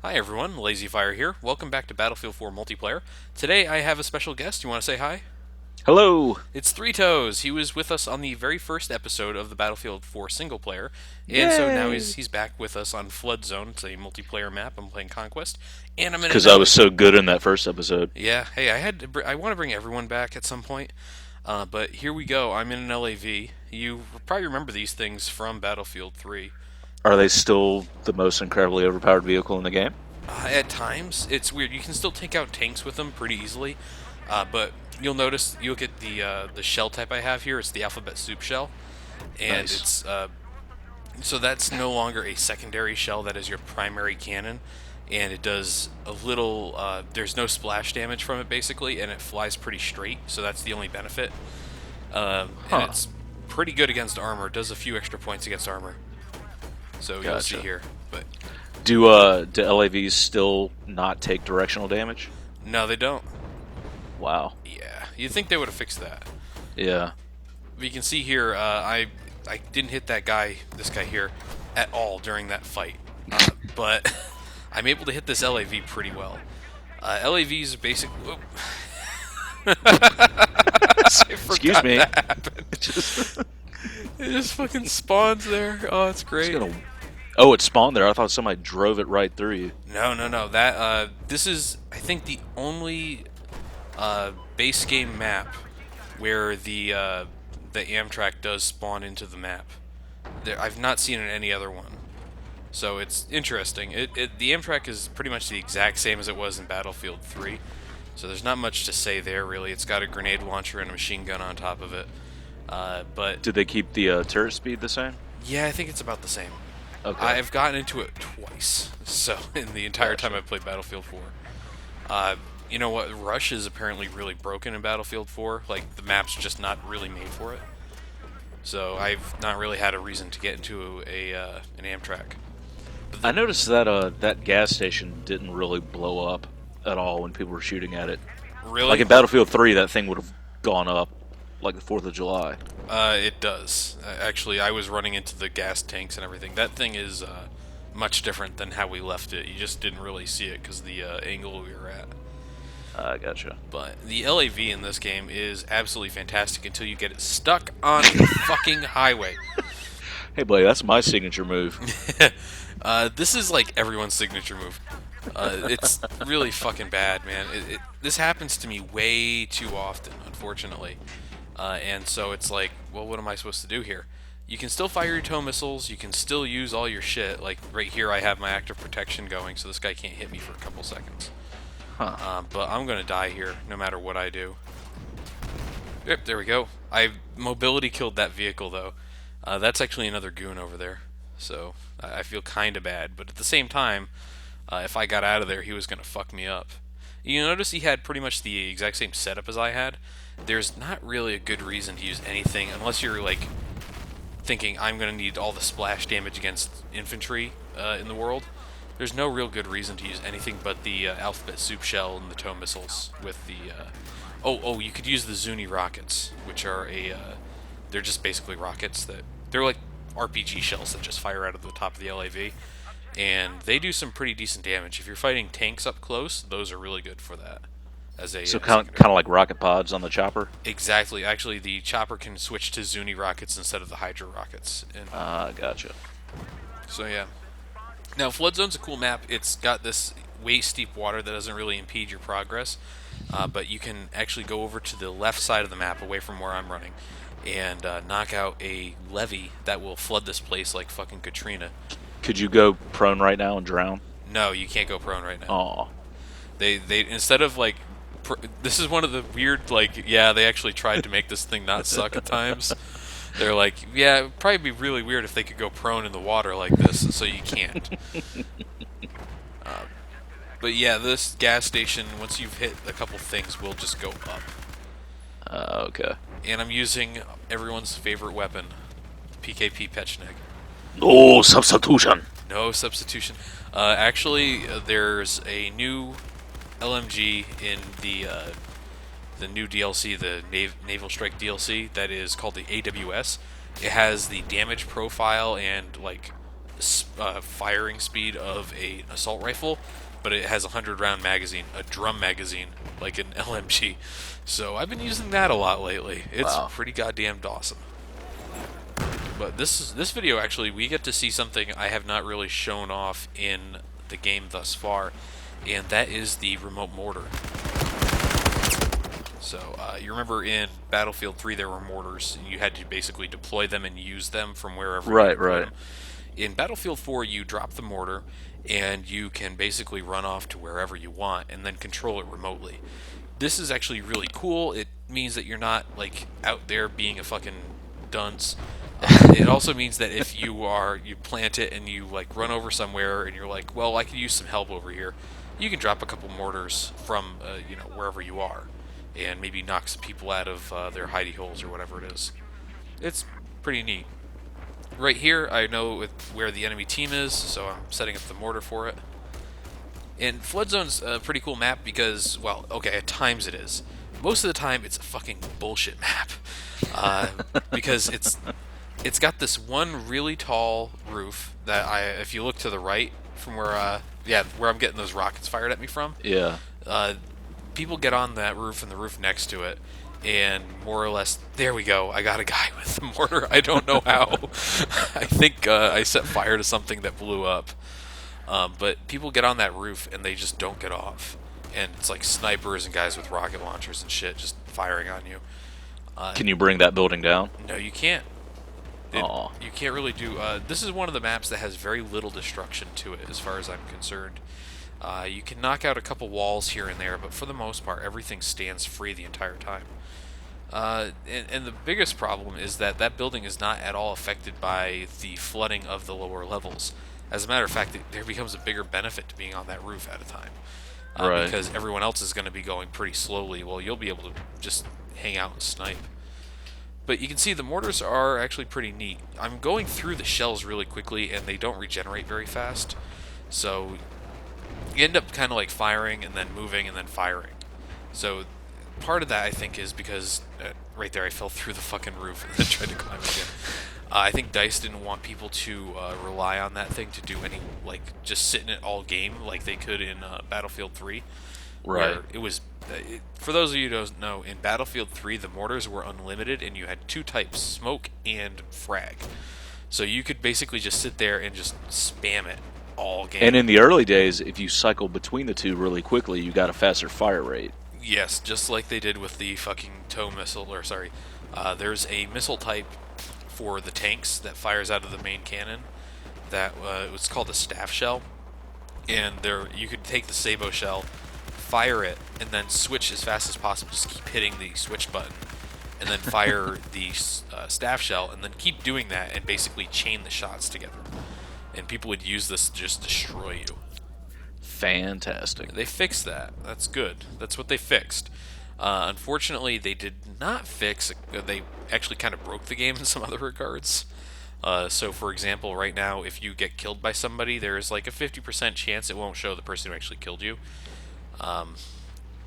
Hi everyone, Lazy Fire here. Welcome back to Battlefield 4 multiplayer. Today I have a special guest. You want to say hi? Hello. It's Three Toes. He was with us on the very first episode of the Battlefield 4 single player, and so now he's Yay. he's back with us on Floodzone. It's a multiplayer map. I'm playing Conquest, and I'm in an Because I was LA. so good in that first episode. Yeah, hey, I want to bring everyone back at some point, but here we go. I'm in an LAV. You probably remember these things from Battlefield 3. Are they still the most incredibly overpowered vehicle in the game? At times, it's weird. You can still take out tanks with them pretty easily, but you'll notice you'll get the shell type I have here. It's the alphabet soup shell, and Nice. it's so that's no longer a secondary shell. That is your primary cannon, and it does a little. There's no splash damage from it basically, and it flies pretty straight. So that's the only benefit, and Huh. it's pretty good against armor. It does a few extra points against armor. So you'll see Gotcha. here, but Do LAVs still not take directional damage? no, they don't. Wow. Yeah, you'd think they would have fixed that. Yeah. You can see here, I didn't hit this guy here, at all during that fight, but I'm able to hit this LAV pretty well. LAVs are basic. Whoop. I Excuse forgot me. that happened. just, It just fucking spawns there. Oh, it's just great. gonna. Oh, it spawned there. I thought somebody drove it right through you. No, no, no. That this is I think the only base game map where the Amtrak does spawn into the map. I've not seen it in any other one. So it's interesting. The Amtrak is pretty much the exact same as it was in Battlefield 3. So there's not much to say there, really. It's got a grenade launcher and a machine gun on top of it. But Did they keep the turret speed the same? yeah, I think it's about the same. Okay. I've gotten into it twice, so in the entire time Gotcha. I've played Battlefield 4. You know what? Rush is apparently really broken in Battlefield 4. Like, the map's just not really made for it. So I've not really had a reason to get into an Amtrak. But I noticed that that gas station didn't really blow up at all when people were shooting at it. Like really, in Battlefield 3, that thing would have gone up like the 4th of July. it does. Actually, I was running into the gas tanks and everything. That thing is much different than how we left it. You just didn't really see it because the angle we were at. Gotcha. But the LAV in this game is absolutely fantastic until you get it stuck on a fucking highway. Hey, buddy, that's my signature move. This is like everyone's signature move. It's really fucking bad, man. This happens to me way too often, unfortunately. And so it's like, well, what am I supposed to do here? You can still fire your tow missiles. You can still use all your shit. Like right here, I have my active protection going, so this guy can't hit me for a couple seconds. Huh. But I'm gonna die here, no matter what I do. Yep, there we go. I mobility killed that vehicle though. That's actually another goon over there, so I feel kind of bad. But at the same time, if I got out of there, he was gonna fuck me up. You notice he had pretty much the exact same setup as I had. There's not really a good reason to use anything unless you're like thinking I'm gonna need all the splash damage against infantry in the world. There's no real good reason to use anything but the alphabet soup shell and the tow missiles with the. Oh, you could use the Zuni rockets, which are they're just basically rockets that they're like RPG shells that just fire out of the top of the LAV, and they do some pretty decent damage. If you're fighting tanks up close, those are really good for that as a So kind secondary. of like rocket pods on the chopper. Exactly. Actually, the chopper can switch to Zuni rockets instead of the Hydra rockets, and Gotcha. so yeah. Now, Floodzone's a cool map. It's got this waist steep water that doesn't really impede your progress, but you can actually go over to the left side of the map, away from where I'm running, and knock out a levee that will flood this place like fucking Katrina. Could you go prone right now and drown? No, you can't go prone right now. Aw. They instead of like, this is one of the weird like, yeah, they actually tried to make this thing not suck at times. They're like, yeah, it'd probably be really weird if they could go prone in the water like this, so you can't. But yeah, this gas station, once you've hit a couple things, will just go up. Okay. And I'm using everyone's favorite weapon, PKP Pechnig. No substitution. No substitution. Actually, there's a new LMG in the new DLC, the Naval Strike DLC, that is called the AWS. It has the damage profile and like firing speed of a assault rifle, but it has a 100-round magazine, a drum magazine, like an LMG. So I've been using that a lot lately. It's Wow. pretty goddamn awesome. But this video actually, we get to see something I have not really shown off in the game thus far, and that is the remote mortar. So you remember in Battlefield 3 there were mortars, and you had to basically deploy them and use them from wherever you Right, had put right. them. In Battlefield 4 you drop the mortar, and you can basically run off to wherever you want and then control it remotely. This is actually really cool. It means that you're not like out there being a fucking dunce. It also means that if you plant it and you like run over somewhere and you're like, well, I could use some help over here, you can drop a couple mortars from wherever you are, and maybe knock some people out of their hidey holes or whatever it is. It's pretty neat. Right here, I know where the enemy team is, so I'm setting up the mortar for it. And Floodzone's a pretty cool map because, well, okay, at times it is. Most of the time, it's a fucking bullshit map, uh, because it's got this one really tall roof that if you look to the right from where I'm getting those rockets fired at me from, Yeah. uh, people get on that roof and the roof next to it, and more or less, there we go. I got a guy with a mortar. I don't know how. I think I set fire to something that blew up. But people get on that roof and they just don't get off. And it's like snipers and guys with rocket launchers and shit just firing on you. Can you bring that building down? No, you can't. Aw. You can't really do. This is one of the maps that has very little destruction to it, as far as I'm concerned. You can knock out a couple walls here and there, but for the most part, everything stands free the entire time. And the biggest problem is that that building is not at all affected by the flooding of the lower levels. As a matter of fact, there becomes a bigger benefit to being on that roof at a time. Right. Because everyone else is going to be going pretty slowly, while you'll be able to just hang out and snipe. But you can see the mortars are actually pretty neat. I'm going through the shells really quickly, and they don't regenerate very fast. So you end up kind of like firing and then moving and then firing. So part of that, I think, is because right there I fell through the fucking roof and then tried to climb it again. I think DICE didn't want people to rely on that thing to do any, like, just sit in it all game like they could in Battlefield 3. Right. Where it was, for those of you who don't know, in Battlefield 3 the mortars were unlimited and you had two types, smoke and frag. So you could basically just sit there and just spam it all game. And in the early days, if you cycle between the two really quickly, you got a faster fire rate. Yes, just like they did with the fucking tow missile, or sorry, there's a missile type for the tanks that fires out of the main cannon that it's called the staff shell, and there you could take the sabot shell, fire it, and then switch as fast as possible. Just keep hitting the switch button, and then fire the staff shell, and then keep doing that, and basically chain the shots together. And people would use this to just destroy you. Fantastic. They fixed that. That's good. That's what they fixed. Unfortunately, they did not fix. They actually kind of broke the game in some other regards. So, for example, right now, if you get killed by somebody, there's like a 50% chance it won't show the person who actually killed you.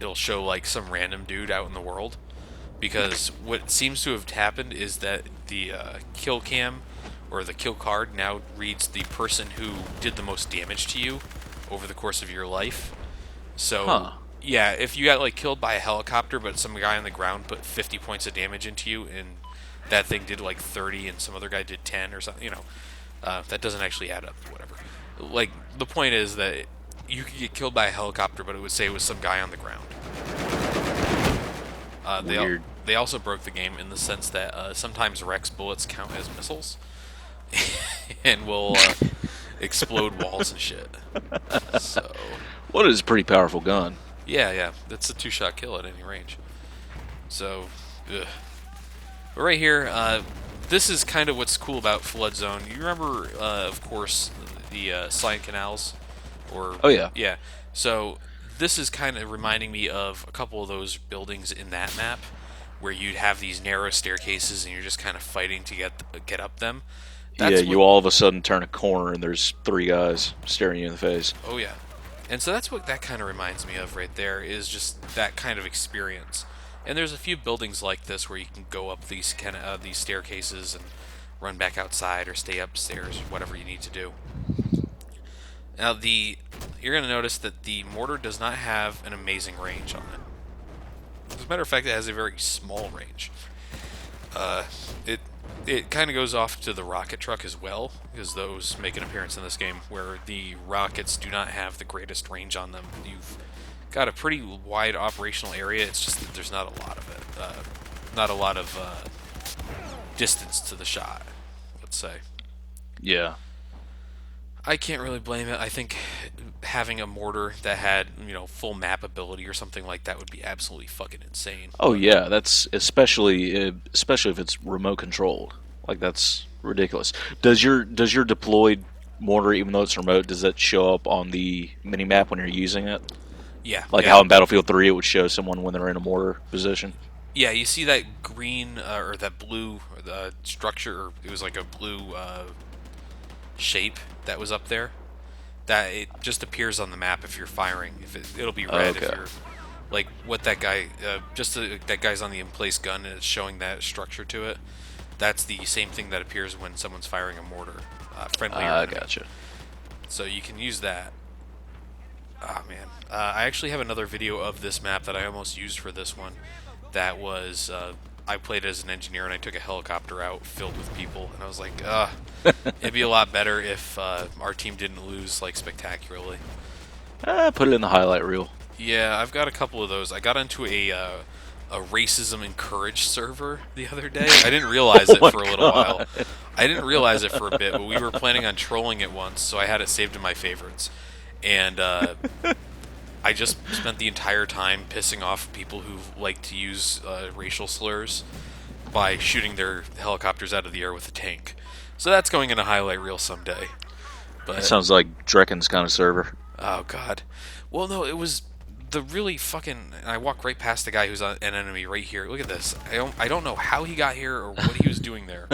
It'll show like some random dude out in the world. Because what seems to have happened is that the kill cam or the kill card now reads the person who did the most damage to you over the course of your life. So, Huh. yeah, if you got like killed by a helicopter, but some guy on the ground put 50 points of damage into you, and that thing did like 30, and some other guy did 10 or something, that doesn't actually add up. Whatever. Like the point is that you could get killed by a helicopter, but it would say it was some guy on the ground. Weird. They also broke the game in the sense that sometimes Rex bullets count as missiles, and will explode walls and shit. So. What is a pretty powerful gun? Yeah, that's a two-shot kill at any range. So, ugh. But right here, this is kind of what's cool about Floodzone. You remember, of course, the Slime Canals? Oh, yeah. Yeah. So, this is kind of reminding me of a couple of those buildings in that map, where you'd have these narrow staircases and you're just kind of fighting to get up them. Yeah, you all of a sudden turn a corner and there's three guys staring you in the face. Oh, yeah. And so that's what that kind of reminds me of right there, is just that kind of experience. And there's a few buildings like this where you can go up these these staircases and run back outside or stay upstairs, whatever you need to do. Now you're going to notice that the mortar does not have an amazing range on it. As a matter of fact, it has a very small range. Uh, it it kind of goes off to the rocket truck as well, because those make an appearance in this game, where the rockets do not have the greatest range on them. You've got a pretty wide operational area. It's just that there's not a lot of it. Not a lot of distance to the shot, let's say. Yeah. I can't really blame it. I think having a mortar that had, full map ability or something like that would be absolutely fucking insane. Oh But yeah, that's especially if it's remote controlled. Like that's ridiculous. Does your deployed mortar, even though it's remote, does that show up on the mini map when you're using it? yeah, Like yeah, how in Battlefield 3 it would show someone when they're in a mortar position? yeah. You see that green or that blue structure? Or it was like a blue shape that was up there. That it just appears on the map if you're firing. It'll be red if Okay. you're like what that guy that guy's on the in place gun and it's showing that structure to it. That's the same thing that appears when someone's firing a mortar, friendly or enemy. Gotcha. So you can use that. Ah man, I actually have another video of this map that I almost used for this one. That was I played as an engineer and I took a helicopter out filled with people, and I was like, it'd be a lot better if our team didn't lose like spectacularly. Put it in the highlight reel. Yeah, I've got a couple of those. I got into a racism encouraged server the other day. I didn't realize Oh it my for a little while. god. I didn't realize it for a bit, but we were planning on trolling it once, so I had it saved in my favorites. And I just spent the entire time pissing off people who like to use racial slurs by shooting their helicopters out of the air with a tank. So that's going in a highlight reel someday. That But sounds like Drekken's kind of server. oh god. Well, no, it was the really fucking. I walk right past the guy who's an enemy right here. Look at this. I don't know how he got here or what he was doing there.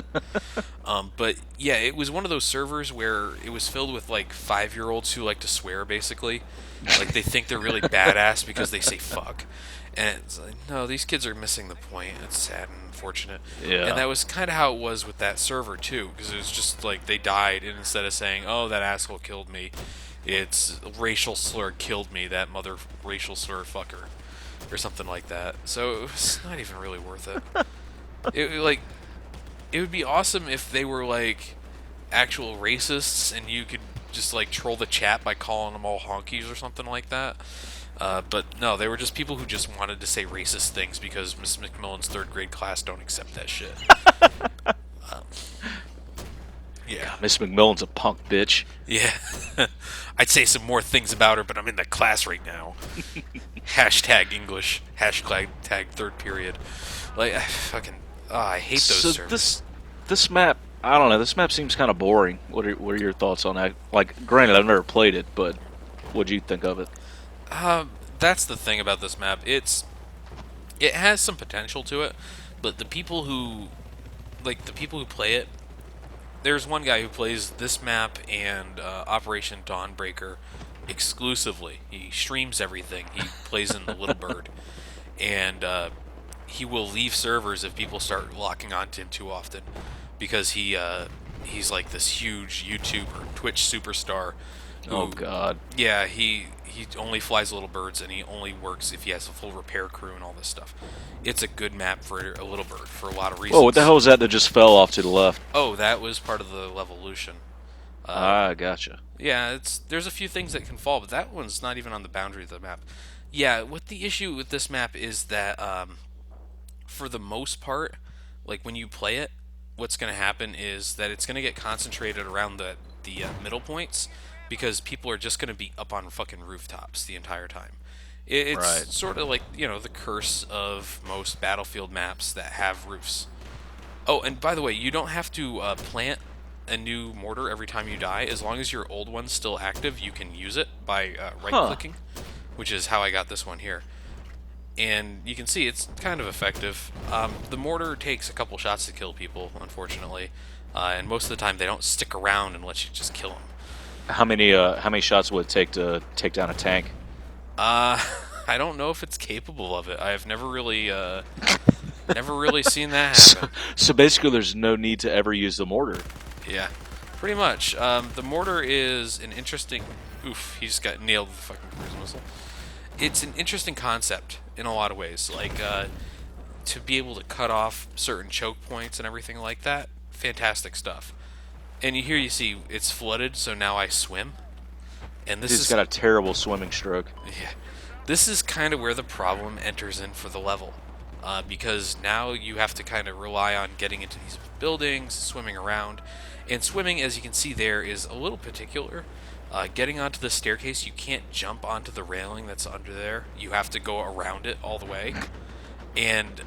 But yeah, it was one of those servers where it was filled with like 5-year-olds who like to swear, basically. Like they think they're really badass because they say fuck. And it's like, no, these kids are missing the point. It's sad and unfortunate. Yeah. And that was kind of how it was with that server too, because it was just like they died, and instead of saying, "Oh, that asshole killed me," it's racial slur killed me, that mother racial slur fucker, or something like that. So it was not even really worth it. Like it would be awesome if they were like actual racists and you could just like troll the chat by calling them all honkies or something like that. But no, they were just people who just wanted to say racist things because Miss McMillan's third grade class don't accept that shit. Um, yeah. Miss McMillan's a punk bitch. Yeah. I'd say some more things about her, but I'm in the class right now. Hashtag English. Hashtag third period. Like, I hate those So servers. this map, I don't know. This map seems kind of boring. What are your thoughts on that? Like, granted, I've never played it, but what'd you think of it? That's the thing about this map. It has some potential to it, but the people who play it, there's one guy who plays this map and Operation Dawnbreaker exclusively. He streams everything. He plays in the Little Bird, and he will leave servers if people start locking onto him too often, because he's like this huge YouTube or Twitch superstar. Oh Who, God. yeah, he only flies Little Birds, and he only works if he has a full repair crew and all this stuff. It's a good map for a Little Bird for a lot of reasons. Whoa, what the hell was that just fell off to the left? Oh, that was part of the levolution. Uh, Gotcha. yeah, there's a few things that can fall, but that one's not even on the boundary of the map. Yeah, what the issue with this map is that for the most part, like when you play it, what's going to happen is that it's going to get concentrated around the middle points, because people are just going to be up on fucking rooftops the entire time. Right. It's sort of like, the curse of most Battlefield maps that have roofs. Oh, and by the way, you don't have to plant a new mortar every time you die. As long as your old one's still active, you can use it by right-clicking, which is how I got this one here. And you can see it's kind of effective. The mortar takes a couple shots to kill people, unfortunately, and most of the time they don't stick around and let you just kill them. How many shots would it take to take down a tank? I don't know if it's capable of it. I've never really Never really seen that So, happen. so basically, there's no need to ever use the mortar. Yeah, pretty much. The mortar is an interesting. Oof, he just got nailed with a fucking cruise missile. It's an interesting concept in a lot of ways. Like, to be able to cut off certain choke points and everything like that. Fantastic stuff. And here you see it's flooded, so now I swim. And this He's is got a terrible swimming stroke. yeah, this is kind of where the problem enters in for the level, because now you have to kind of rely on getting into these buildings, swimming around, and swimming, as you can see there, is a little particular. Getting onto the staircase, you can't jump onto the railing that's under there. You have to go around it all the way, and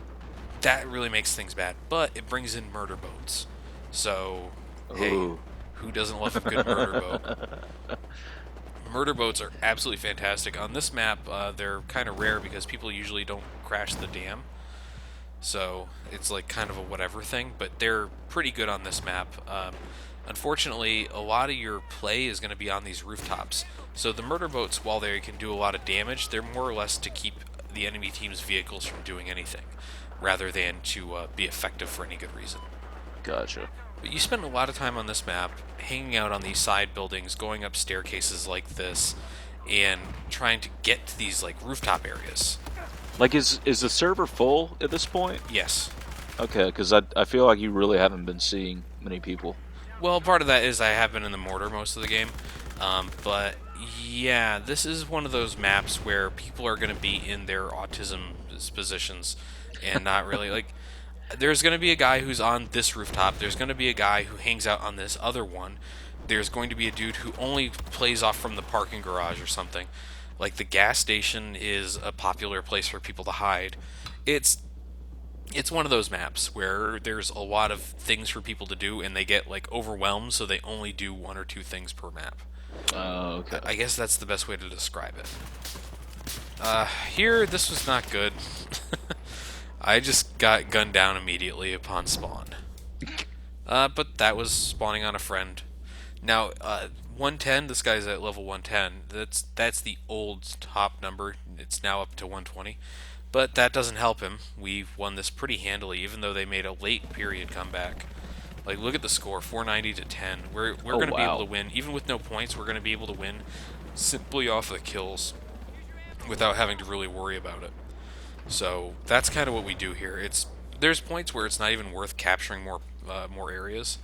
that really makes things bad. But it brings in murder boats, so hey, Ooh. who doesn't love a good murder boat? Murder boats are absolutely fantastic. On this map, they're kind of rare because people usually don't crash the dam. So it's like kind of a whatever thing, but they're pretty good on this map. Unfortunately, a lot of your play is going to be on these rooftops. So the murder boats, while they can do a lot of damage, they're more or less to keep the enemy team's vehicles from doing anything, rather than to be effective for any good reason. Gotcha. But you spend a lot of time on this map hanging out on these side buildings, going up staircases like this, and trying to get to these like rooftop areas. Like, is the server full at this point? Yes. Okay, because I feel like you really haven't been seeing many people. Well, part of that is I have been in the mortar most of the game, but yeah, this is one of those maps where people are going to be in their autism positions and not really like. There's going to be a guy who's on this rooftop. There's going to be a guy who hangs out on this other one. There's going to be a dude who only plays off from the parking garage or something. Like the gas station is a popular place for people to hide. It's it's one of those maps where there's a lot of things for people to do and they get like overwhelmed, so they only do one or two things per map. Oh, okay. I guess that's the best way to describe it. Here, this was not good. I just got gunned down immediately upon spawn. But that was spawning on a friend. Now, 110. This guy's at level 110. That's the old top number. It's now up to 120. But that doesn't help him. We won this pretty handily, even though they made a late period comeback. Like, look at the score, 490 to 10. We're Oh, going to be able wow. to win, even with no points. We're going to be able to win simply off the kills without having to really worry about it. So that's kind of what we do here. There's points where it's not even worth capturing more areas.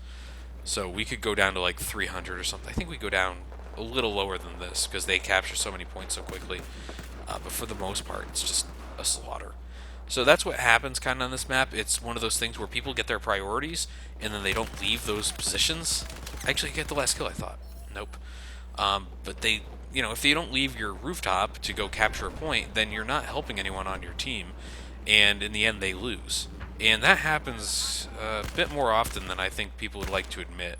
So we could go down to like 300 or something. I think we go down a little lower than this because they capture so many points so quickly. But for the most part, it's just a slaughter. So that's what happens kind of on this map. It's one of those things where people get their priorities and then they don't leave those positions. Actually, get the last kill, I thought. Nope. But they, if you don't leave your rooftop to go capture a point, then you're not helping anyone on your team. And in the end, they lose. And that happens a bit more often than I think people would like to admit.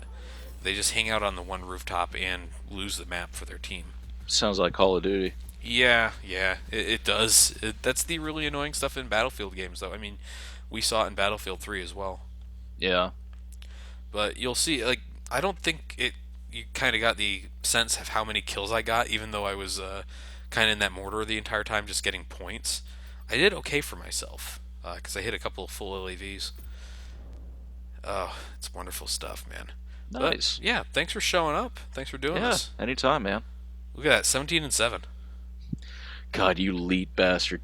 They just hang out on the one rooftop and lose the map for their team. Sounds like Call of Duty. Yeah, it does. That's the really annoying stuff in Battlefield games, though. I mean, we saw it in Battlefield 3 as well. Yeah. But you'll see, like, I don't think it. You kind of got the sense of how many kills I got, even though I was kind of in that mortar the entire time, just getting points. I did okay for myself because I hit a couple of full LAVs. Oh, it's wonderful stuff, man. But Nice. yeah, thanks for showing up. Thanks for doing Yeah. this. Anytime, man. Look at that, 17 and 7. God, you elite bastard.